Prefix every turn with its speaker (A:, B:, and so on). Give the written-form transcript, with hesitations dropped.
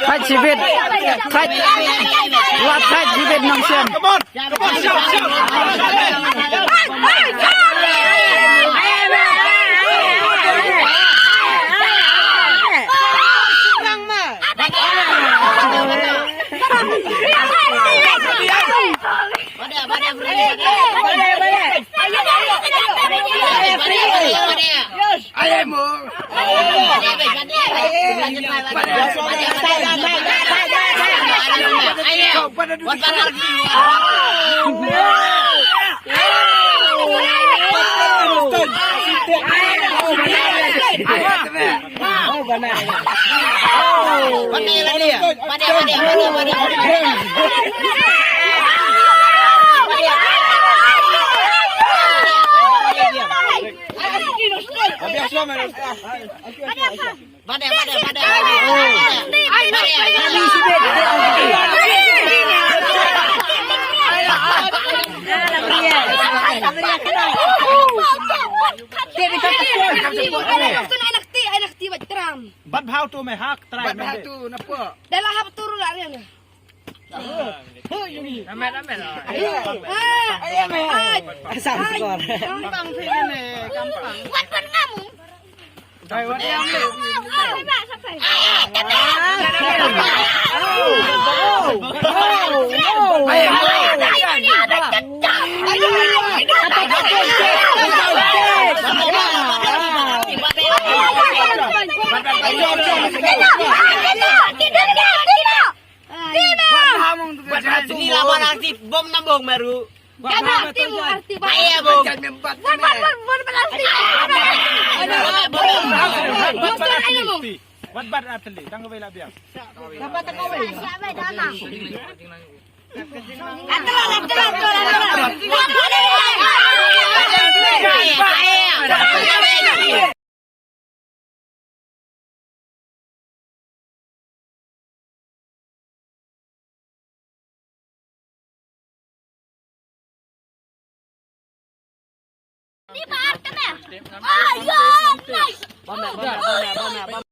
A: Thách chỉ biết thách loạt thách chỉ biết nông sen.
B: Bắt phao tu mày hắc trai mày. Bắt phao tu nó pua.
C: Dah lah hap turun lah dia ni.
B: Amet rồi.
A: Sang skor.
B: Gampang sih ini, gampang.
C: Wan ngamu.
B: Đây wat em đi.
C: Ba sampai.
B: Ini lawan arti bom nambung baru.
C: Arti
B: Ayah bom. Wat bat atli, tangga bela biar.
C: Ni ba arti na? Ayun!
B: Bom